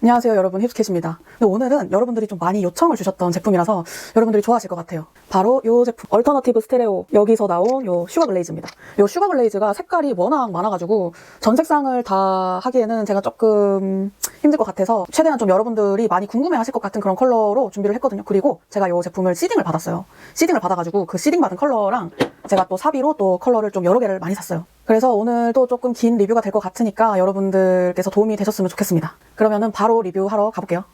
안녕하세요 여러분, 힙스캣입니다. 오늘은 여러분들이 좀 많이 요청을 주셨던 제품이라서 여러분들이 좋아하실 것 같아요. 바로 이 제품 얼터너티브 스테레오, 여기서 나온 요 슈가 글레이즈입니다. 요 슈가 글레이즈가 색깔이 워낙 많아가지고 전 색상을 다 하기에는 제가 조금 힘들 것 같아서 최대한 좀 여러분들이 많이 궁금해하실 것 같은 그런 컬러로 준비를 했거든요. 그리고 제가 요 제품을 시딩을 받았어요. 시딩을 받아가지고 그 시딩 받은 컬러랑 제가 또 사비로 또 컬러를 좀 여러 개를 많이 샀어요. 그래서 오늘도 조금 긴 리뷰가 될 것 같으니까 여러분들께서 도움이 되셨으면 좋겠습니다. 그러면은 바로 리뷰하러 가볼게요.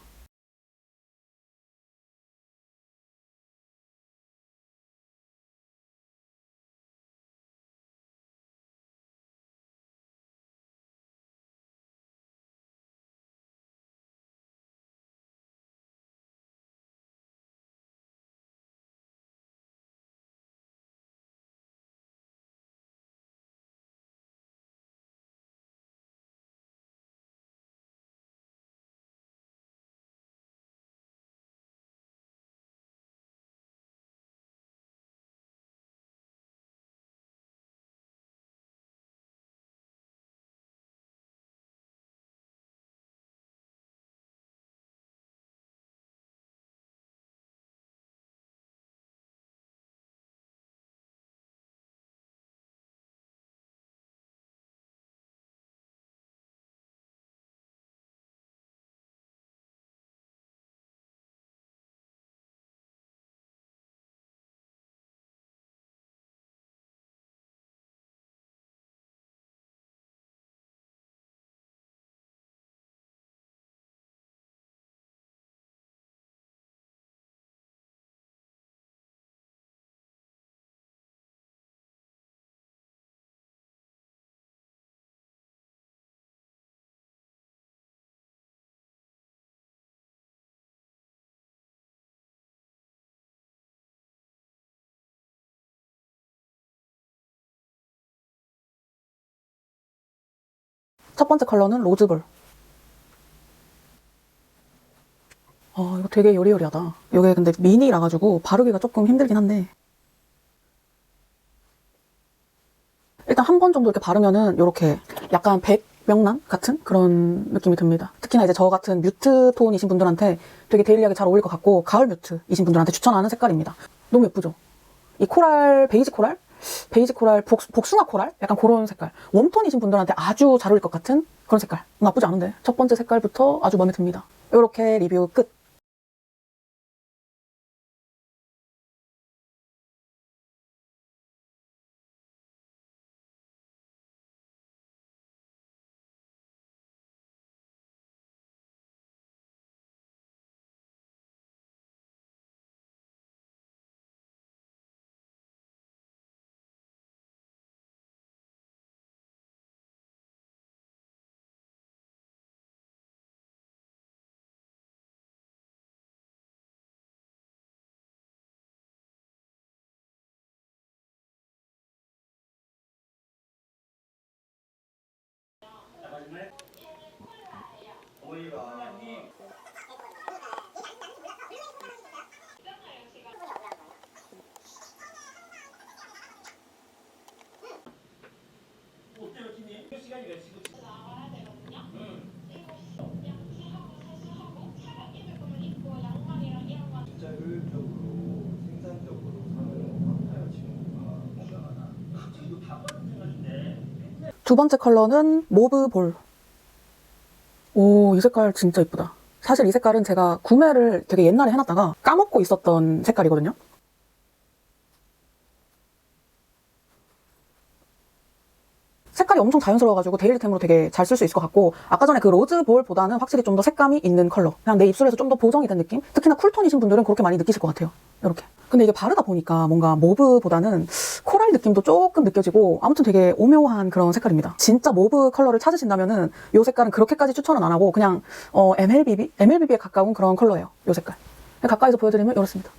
첫 번째 컬러는 로즈볼. 이거 되게 여리여리하다. 이게 근데 미니라 가지고 바르기가 조금 힘들긴 한데 일단 한 번 정도 이렇게 바르면은 이렇게 약간 백명란 같은 그런 느낌이 듭니다. 특히나 이제 저 같은 뮤트 톤이신 분들한테 되게 데일리하게 잘 어울릴 것 같고 가을 뮤트이신 분들한테 추천하는 색깔입니다. 너무 예쁘죠? 이 코랄, 베이지 코랄, 복숭아 코랄? 약간 그런 색깔. 웜톤이신 분들한테 아주 잘 어울릴 것 같은 그런 색깔. 나쁘지 않은데. 첫 번째 색깔부터 아주 마음에 듭니다. 이렇게 리뷰 끝. 진짜 효율적으로 생산적으로 사는 것 같아요 친구가. 두 번째 컬러는 모브 볼. 오, 이 색깔 진짜 이쁘다. 사실 이 색깔은 제가 구매를 되게 옛날에 해놨다가 까먹고 있었던 색깔이거든요. 색깔이 엄청 자연스러워가지고 데일리템으로 되게 잘 쓸 수 있을 것 같고 아까 전에 그 로즈볼보다는 확실히 좀 더 색감이 있는 컬러. 그냥 내 입술에서 좀 더 보정이 된 느낌? 특히나 쿨톤이신 분들은 그렇게 많이 느끼실 것 같아요. 이렇게. 근데 이게 바르다 보니까 뭔가 모브보다는 코랄 느낌도 조금 느껴지고 아무튼 되게 오묘한 그런 색깔입니다. 진짜 모브 컬러를 찾으신다면은 이 색깔은 그렇게까지 추천은 안 하고 그냥 MLBB에 가까운 그런 컬러예요. 이 색깔. 가까이서 보여드리면 이렇습니다.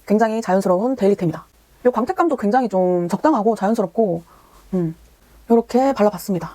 굉장히 자연스러운 데일리템이다. 이 광택감도 굉장히 좀 적당하고 자연스럽고 이렇게 발라봤습니다.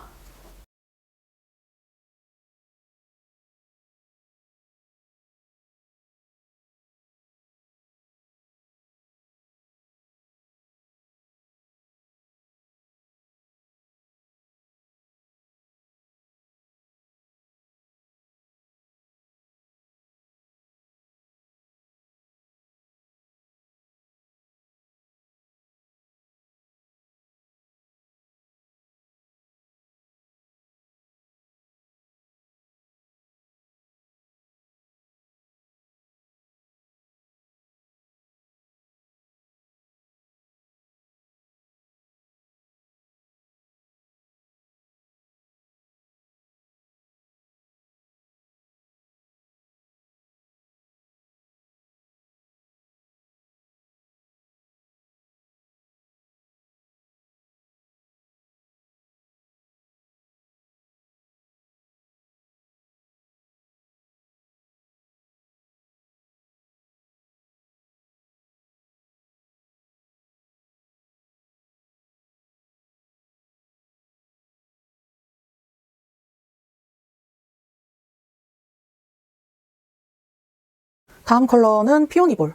다음 컬러는 피오니볼.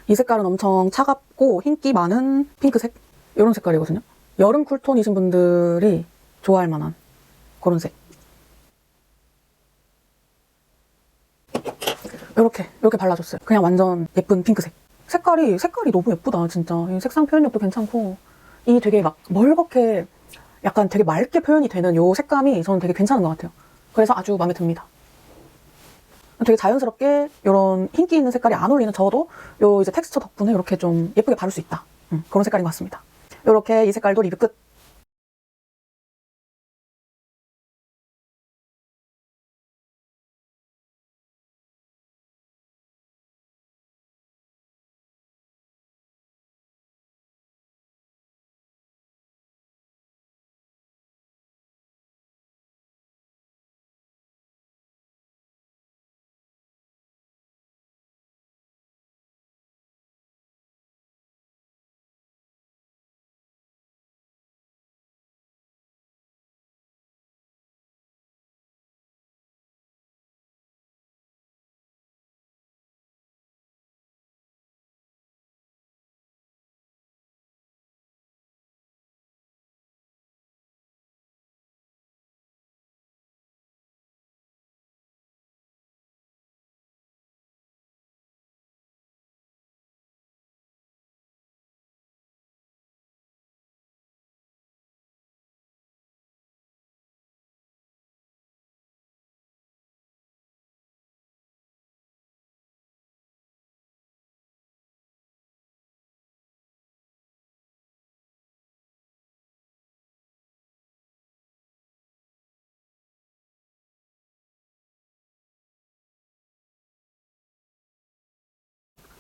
이 색깔은 엄청 차갑고 흰기 많은 핑크색? 이런 색깔이거든요. 여름 쿨톤이신 분들이 좋아할 만한 그런 색. 이렇게 발라줬어요. 그냥 완전 예쁜 핑크색. 색깔이 너무 예쁘다, 진짜. 이 색상 표현력도 괜찮고, 이 되게 막 멀겋게, 약간 되게 맑게 표현이 되는 요 색감이 저는 되게 괜찮은 것 같아요. 그래서 아주 마음에 듭니다. 되게 자연스럽게 이런 흰기 있는 색깔이 안 어울리는 저도 요 이제 텍스처 덕분에 이렇게 좀 예쁘게 바를 수 있다. 그런 색깔인 것 같습니다. 이렇게 이 색깔도 리뷰 끝.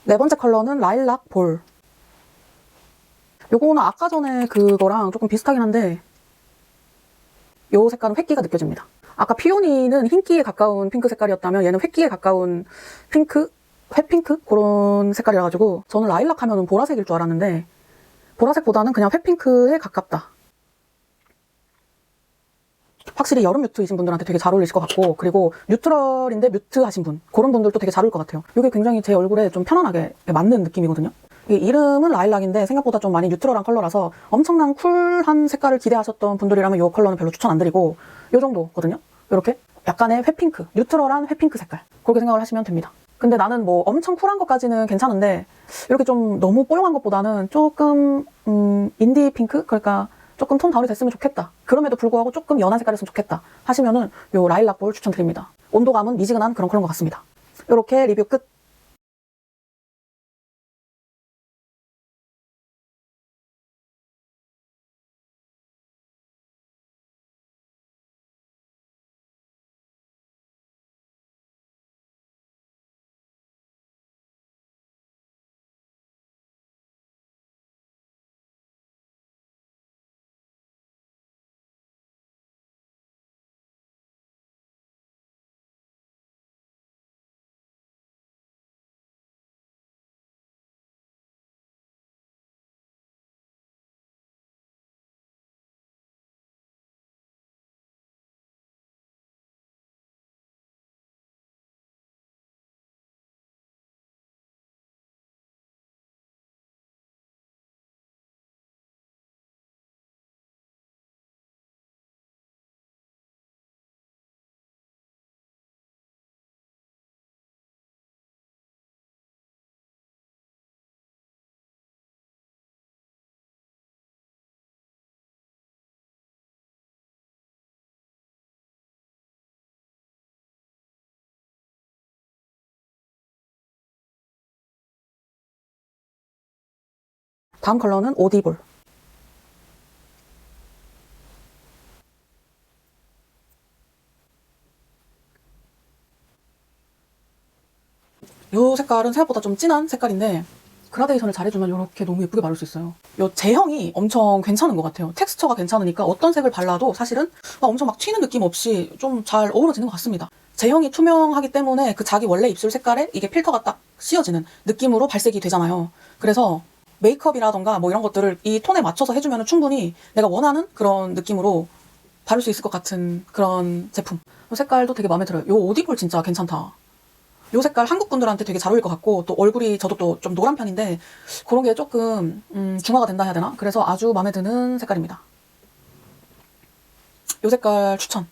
네 번째 컬러는 라일락 볼. 요거는 아까 전에 그거랑 조금 비슷하긴 한데 요 색깔은 획기가 느껴집니다. 아까 피오니는 흰기에 가까운 핑크 색깔이었다면 얘는 획기에 가까운 핑크? 회핑크? 그런 색깔이라가지고 저는 라일락 하면은 보라색일 줄 알았는데 보라색보다는 그냥 회핑크에 가깝다. 확실히 여름 뮤트이신 분들한테 되게 잘 어울리실 것 같고, 그리고 뉴트럴인데 뮤트 하신 분, 그런 분들도 되게 잘 어울릴 것 같아요. 이게 굉장히 제 얼굴에 좀 편안하게 맞는 느낌이거든요. 이 이름은 라일락인데 생각보다 좀 많이 뉴트럴한 컬러라서 엄청난 쿨한 색깔을 기대하셨던 분들이라면 이 컬러는 별로 추천 안 드리고 이 정도거든요. 이렇게 약간의 회핑크, 뉴트럴한 회핑크 색깔, 그렇게 생각을 하시면 됩니다. 근데 나는 뭐 엄청 쿨한 것까지는 괜찮은데 이렇게 좀 너무 뽀용한 것보다는 조금 인디 핑크? 그러니까 조금 톤 다운이 됐으면 좋겠다. 그럼에도 불구하고 조금 연한 색깔이었으면 좋겠다 하시면은 요 라일락 볼 추천드립니다. 온도감은 미지근한 그런 컬러인 것 같습니다. 이렇게 리뷰 끝. 다음 컬러는 오디볼. 이 색깔은 생각보다 좀 진한 색깔인데 그라데이션을 잘해주면 이렇게 너무 예쁘게 바를 수 있어요. 이 제형이 엄청 괜찮은 것 같아요. 텍스처가 괜찮으니까 어떤 색을 발라도 사실은 막 엄청 막 튀는 느낌 없이 좀 잘 어우러지는 것 같습니다. 제형이 투명하기 때문에 그 자기 원래 입술 색깔에 이게 필터가 딱 씌워지는 느낌으로 발색이 되잖아요. 그래서 메이크업이라던가 뭐 이런 것들을 이 톤에 맞춰서 해주면 충분히 내가 원하는 그런 느낌으로 바를 수 있을 것 같은 그런 제품. 색깔도 되게 마음에 들어요. 요 오디볼 진짜 괜찮다. 요 색깔 한국 분들한테 되게 잘 어울릴 것 같고, 또 얼굴이 저도 또 좀 노란 편인데 그런 게 조금 중화가 된다 해야 되나? 그래서 아주 마음에 드는 색깔입니다. 요 색깔 추천.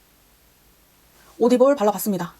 오디볼 발라봤습니다.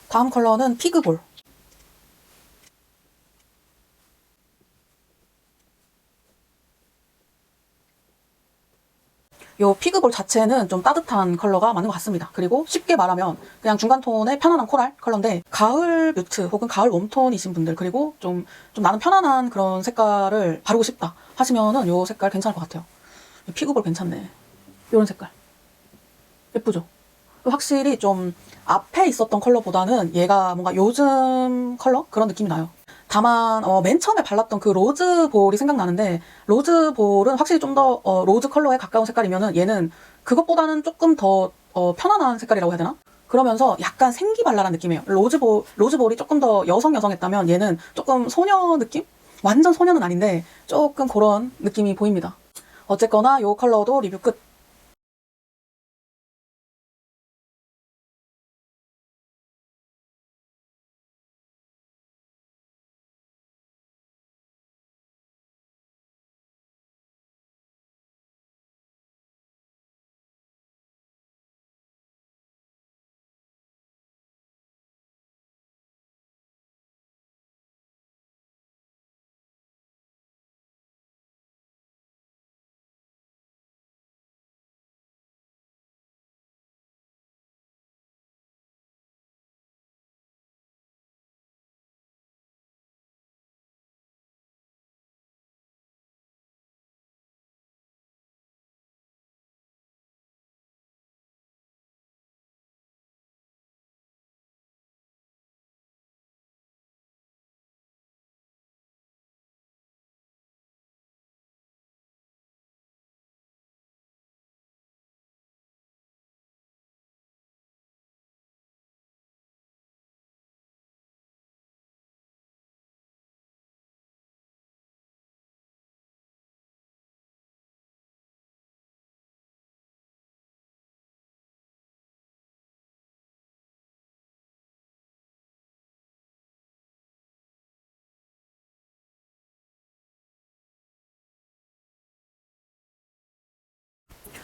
다음 컬러는 피그볼. 요 피그볼 자체는 좀 따뜻한 컬러가 맞는 것 같습니다. 그리고 쉽게 말하면 그냥 중간 톤의 편안한 코랄 컬러인데, 가을 뮤트 혹은 가을 웜톤이신 분들, 그리고 좀 나는 편안한 그런 색깔을 바르고 싶다 하시면은 요 색깔 괜찮을 것 같아요. 피그볼 괜찮네. 요런 색깔 예쁘죠? 확실히 좀 앞에 있었던 컬러보다는 얘가 뭔가 요즘 컬러? 그런 느낌이 나요. 다만 맨 처음에 발랐던 그 로즈볼이 생각나는데, 로즈볼은 확실히 좀 더 로즈 컬러에 가까운 색깔이면은 얘는 그것보다는 조금 더 편안한 색깔이라고 해야 되나? 그러면서 약간 생기발랄한 느낌이에요. 로즈볼이 조금 더 여성했다면 얘는 조금 소녀 느낌? 완전 소녀는 아닌데 조금 그런 느낌이 보입니다. 어쨌거나 요 컬러도 리뷰 끝.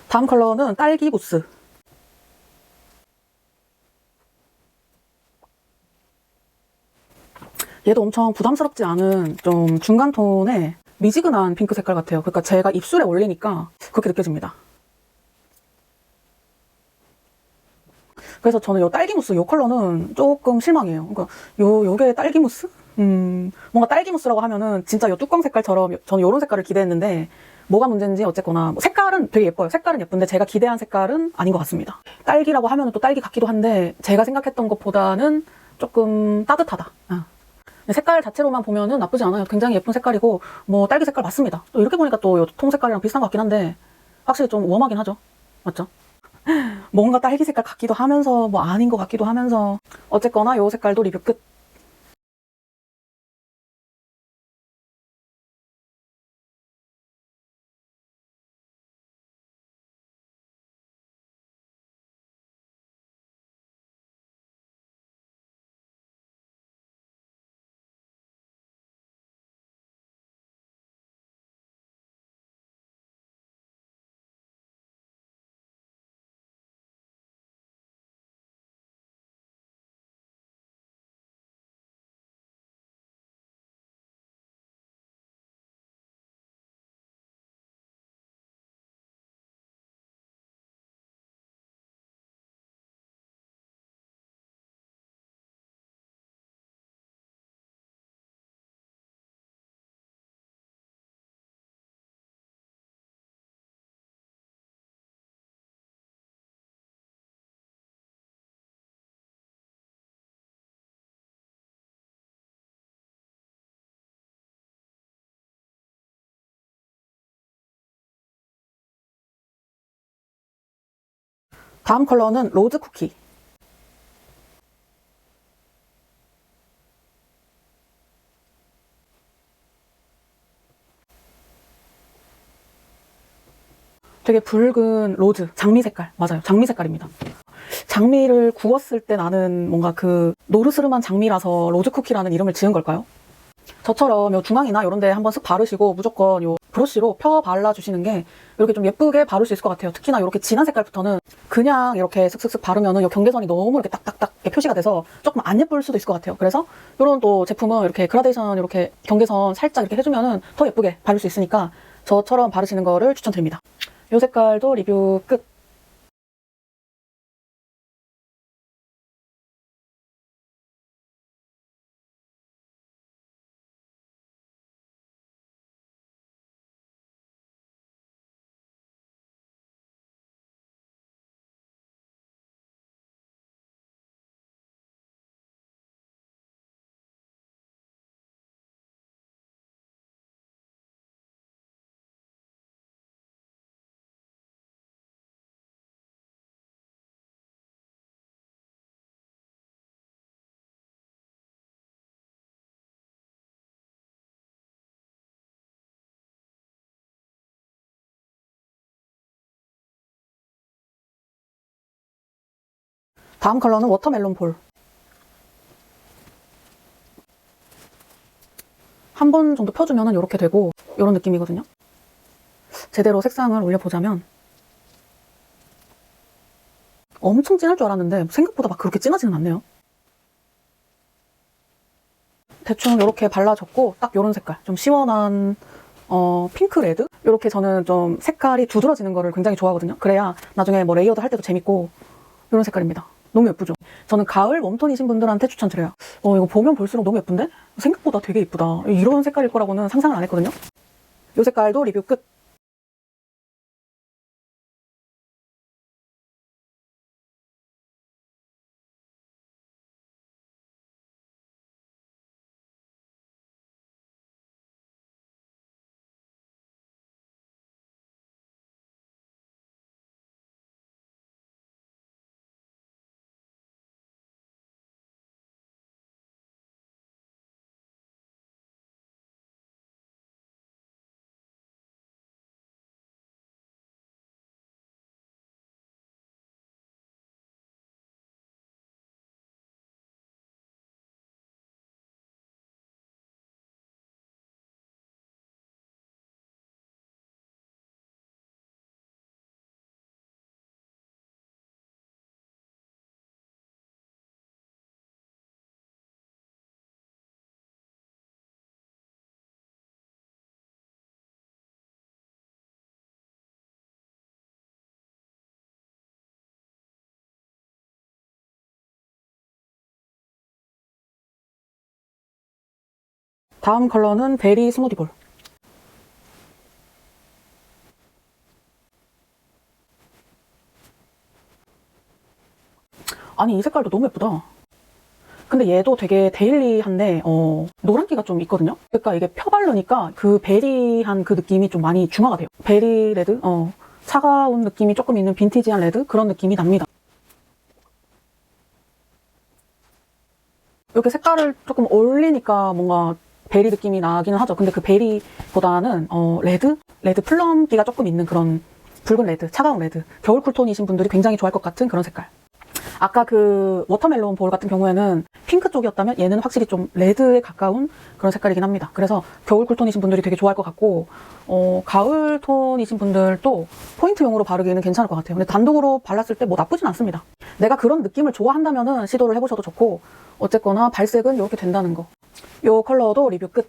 다음 컬러는 딸기 무스. 얘도 엄청 부담스럽지 않은 좀 중간 톤의 미지근한 핑크 색깔 같아요. 그러니까 제가 입술에 올리니까 그렇게 느껴집니다. 그래서 저는 요 딸기 무스 요 컬러는 조금 실망이에요. 그러니까 요게 딸기 무스? 뭔가 딸기 무스라고 하면은 진짜 요 뚜껑 색깔처럼 저는 요런 색깔을 기대했는데, 뭐가 문제인지 어쨌거나 뭐 색깔은 되게 예뻐요. 색깔은 예쁜데 제가 기대한 색깔은 아닌 것 같습니다. 딸기라고 하면은 또 딸기 같기도 한데 제가 생각했던 것보다는 조금 따뜻하다. 색깔 자체로만 보면은 나쁘지 않아요. 굉장히 예쁜 색깔이고 뭐 딸기 색깔 맞습니다. 또 이렇게 보니까 또 통 색깔이랑 비슷한 것 같긴 한데 확실히 좀 웜하긴 하죠. 맞죠? 뭔가 딸기 색깔 같기도 하면서 뭐 아닌 것 같기도 하면서, 어쨌거나 요 색깔도 리뷰 끝. 다음 컬러는 로즈 쿠키. 되게 붉은 로즈, 장미 색깔. 맞아요. 장미 색깔입니다. 장미를 구웠을 때 나는 뭔가 그 노르스름한 장미라서 로즈 쿠키라는 이름을 지은 걸까요? 저처럼 요 중앙이나 이런 데 한번 쓱 바르시고 무조건 요 브러쉬로 펴 발라주시는 게 이렇게 좀 예쁘게 바를 수 있을 것 같아요. 특히나 이렇게 진한 색깔부터는 그냥 이렇게 슥슥슥 바르면은 요 경계선이 너무 이렇게 딱딱딱 이렇게 표시가 돼서 조금 안 예쁠 수도 있을 것 같아요. 그래서 이런 또 제품은 이렇게 그라데이션 이렇게 경계선 살짝 이렇게 해주면은 더 예쁘게 바를 수 있으니까 저처럼 바르시는 거를 추천드립니다. 요 색깔도 리뷰 끝. 다음 컬러는 워터멜론 볼. 한 번 정도 펴주면은 이렇게 되고 이런 느낌이거든요. 제대로 색상을 올려보자면 엄청 진할 줄 알았는데 생각보다 막 그렇게 진하지는 않네요. 대충 이렇게 발라줬고 딱 이런 색깔 좀 시원한 핑크 레드? 이렇게 저는 좀 색깔이 두드러지는 거를 굉장히 좋아하거든요. 그래야 나중에 뭐 레이어드 할 때도 재밌고 이런 색깔입니다. 너무 예쁘죠? 저는 가을 웜톤이신 분들한테 추천드려요. 이거 보면 볼수록 너무 예쁜데? 생각보다 되게 예쁘다. 이런 색깔일 거라고는 상상을 안 했거든요. 이 색깔도 리뷰 끝. 다음 컬러는 베리 스무디 볼. 아니 이 색깔도 너무 예쁘다. 근데 얘도 되게 데일리한데 노란기가 좀 있거든요. 그러니까 이게 펴바르니까 그 베리한 그 느낌이 좀 많이 중화가 돼요. 베리 레드? 차가운 느낌이 조금 있는 빈티지한 레드? 그런 느낌이 납니다. 이렇게 색깔을 조금 올리니까 뭔가 베리 느낌이 나기는 하죠. 근데 그 베리보다는 레드? 레드 플럼기가 조금 있는 그런 붉은 레드, 차가운 레드. 겨울 쿨톤이신 분들이 굉장히 좋아할 것 같은 그런 색깔. 아까 그 워터멜론 볼 같은 경우에는 핑크 쪽이었다면 얘는 확실히 좀 레드에 가까운 그런 색깔이긴 합니다. 그래서 겨울 쿨톤이신 분들이 되게 좋아할 것 같고 가을 톤이신 분들도 포인트용으로 바르기는 괜찮을 것 같아요. 근데 단독으로 발랐을 때 뭐 나쁘진 않습니다. 내가 그런 느낌을 좋아한다면은 시도를 해보셔도 좋고 어쨌거나 발색은 이렇게 된다는 거. 이 컬러도 리뷰 끝.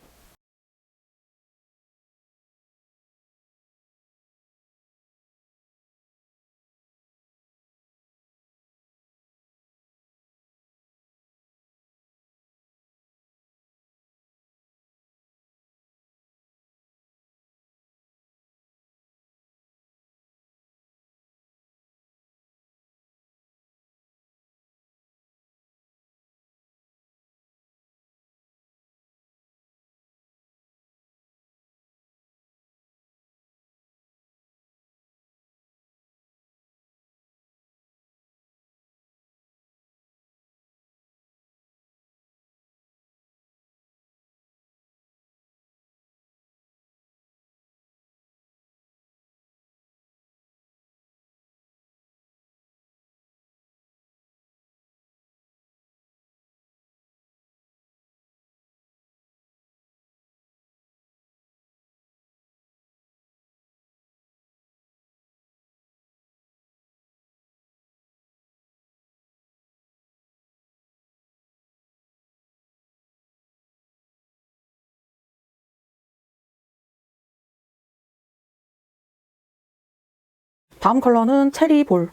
다음 컬러는 체리 볼.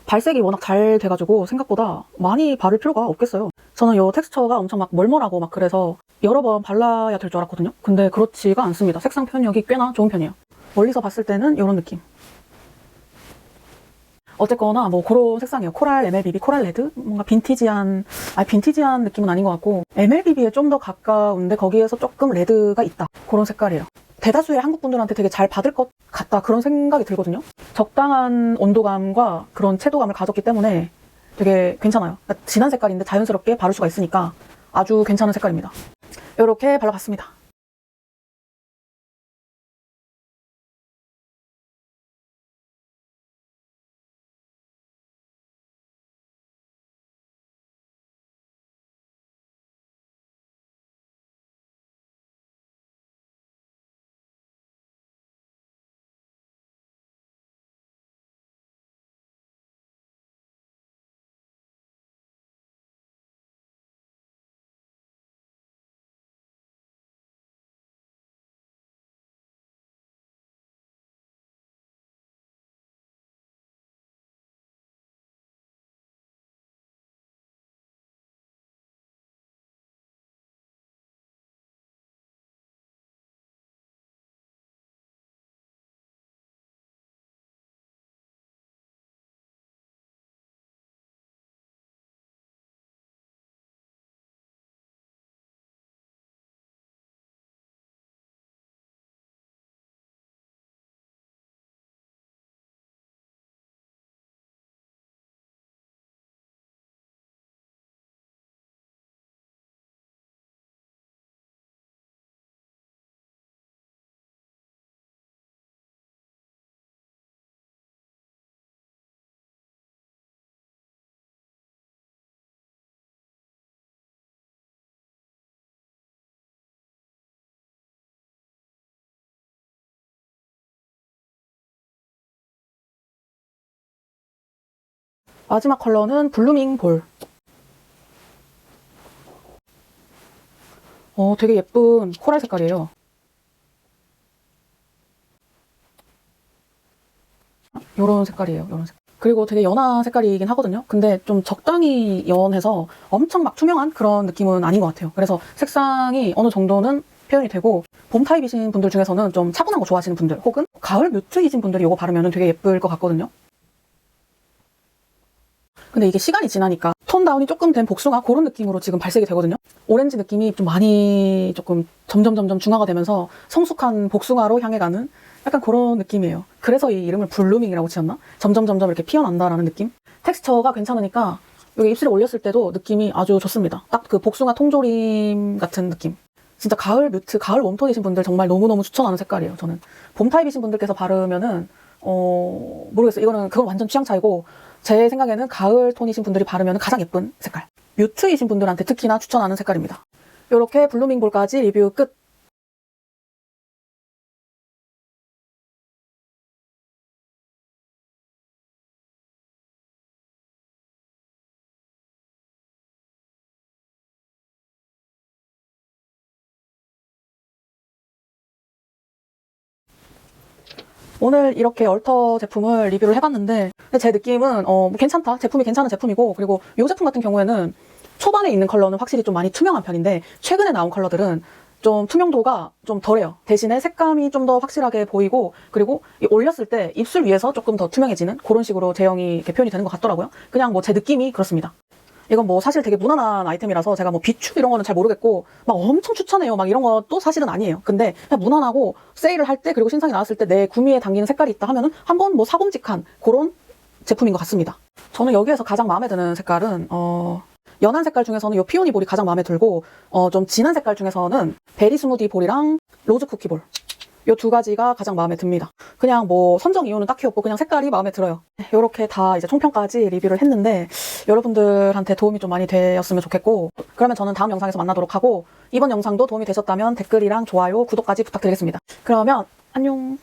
발색이 워낙 잘 돼가지고 생각보다 많이 바를 필요가 없겠어요. 저는 이 텍스처가 엄청 막 멀멀하고 막 그래서 여러 번 발라야 될 줄 알았거든요. 근데 그렇지가 않습니다. 색상 표현력이 꽤나 좋은 편이에요. 멀리서 봤을 때는 이런 느낌. 어쨌거나 뭐 그런 색상이에요. 코랄, MLBB, 코랄 레드? 뭔가 빈티지한 느낌은 아닌 것 같고 MLBB에 좀 더 가까운데 거기에서 조금 레드가 있다. 그런 색깔이에요. 대다수의 한국 분들한테 되게 잘 받을 것 같다. 그런 생각이 들거든요. 적당한 온도감과 그런 채도감을 가졌기 때문에 되게 괜찮아요. 그러니까 진한 색깔인데 자연스럽게 바를 수가 있으니까 아주 괜찮은 색깔입니다. 이렇게 발라봤습니다. 마지막 컬러는 블루밍 볼. 되게 예쁜 코랄 색깔이에요. 요런 색깔이에요. 요런 색깔. 그리고 되게 연한 색깔이긴 하거든요. 근데 좀 적당히 연해서 엄청 막 투명한 그런 느낌은 아닌 것 같아요. 그래서 색상이 어느 정도는 표현이 되고 봄 타입이신 분들 중에서는 좀 차분한 거 좋아하시는 분들 혹은 가을 뮤트이신 분들이 이거 바르면 되게 예쁠 것 같거든요. 근데 이게 시간이 지나니까 톤 다운이 조금 된 복숭아 그런 느낌으로 지금 발색이 되거든요. 오렌지 느낌이 좀 많이 조금 점점 중화가 되면서 성숙한 복숭아로 향해 가는 약간 그런 느낌이에요. 그래서 이 이름을 블루밍이라고 지었나? 점점 이렇게 피어난다라는 느낌? 텍스처가 괜찮으니까 여기 입술에 올렸을 때도 느낌이 아주 좋습니다. 딱 그 복숭아 통조림 같은 느낌. 진짜 가을 뮤트, 가을 웜톤이신 분들 정말 너무너무 추천하는 색깔이에요. 저는 봄 타입이신 분들께서 바르면은 모르겠어요. 그건 완전 취향 차이고 제 생각에는 가을 톤이신 분들이 바르면 가장 예쁜 색깔. 뮤트이신 분들한테 특히나 추천하는 색깔입니다. 이렇게 블루밍볼까지 리뷰 끝. 오늘 이렇게 얼터 제품을 리뷰를 해봤는데 제 느낌은 뭐 괜찮다. 제품이 괜찮은 제품이고 그리고 이 제품 같은 경우에는 초반에 있는 컬러는 확실히 좀 많이 투명한 편인데 최근에 나온 컬러들은 좀 투명도가 좀 덜해요. 대신에 색감이 좀 더 확실하게 보이고 그리고 올렸을 때 입술 위에서 조금 더 투명해지는 그런 식으로 제형이 이렇게 표현이 되는 것 같더라고요. 그냥 뭐 제 느낌이 그렇습니다. 이건 뭐 사실 되게 무난한 아이템이라서 제가 뭐 비추 이런 거는 잘 모르겠고 막 엄청 추천해요 막 이런 것도 사실은 아니에요. 근데 그냥 무난하고 세일을 할 때 그리고 신상이 나왔을 때 내 구미에 당기는 색깔이 있다 하면은 한번 뭐 사봄직한 그런 제품인 것 같습니다. 저는 여기에서 가장 마음에 드는 색깔은 연한 색깔 중에서는 이 피오니 볼이 가장 마음에 들고 좀 진한 색깔 중에서는 베리 스무디 볼이랑 로즈 쿠키 볼 이 두 가지가 가장 마음에 듭니다. 그냥 뭐 선정 이유는 딱히 없고 그냥 색깔이 마음에 들어요. 이렇게 다 이제 총평까지 리뷰를 했는데 여러분들한테 도움이 좀 많이 되었으면 좋겠고 그러면 저는 다음 영상에서 만나도록 하고 이번 영상도 도움이 되셨다면 댓글이랑 좋아요, 구독까지 부탁드리겠습니다. 그러면 안녕.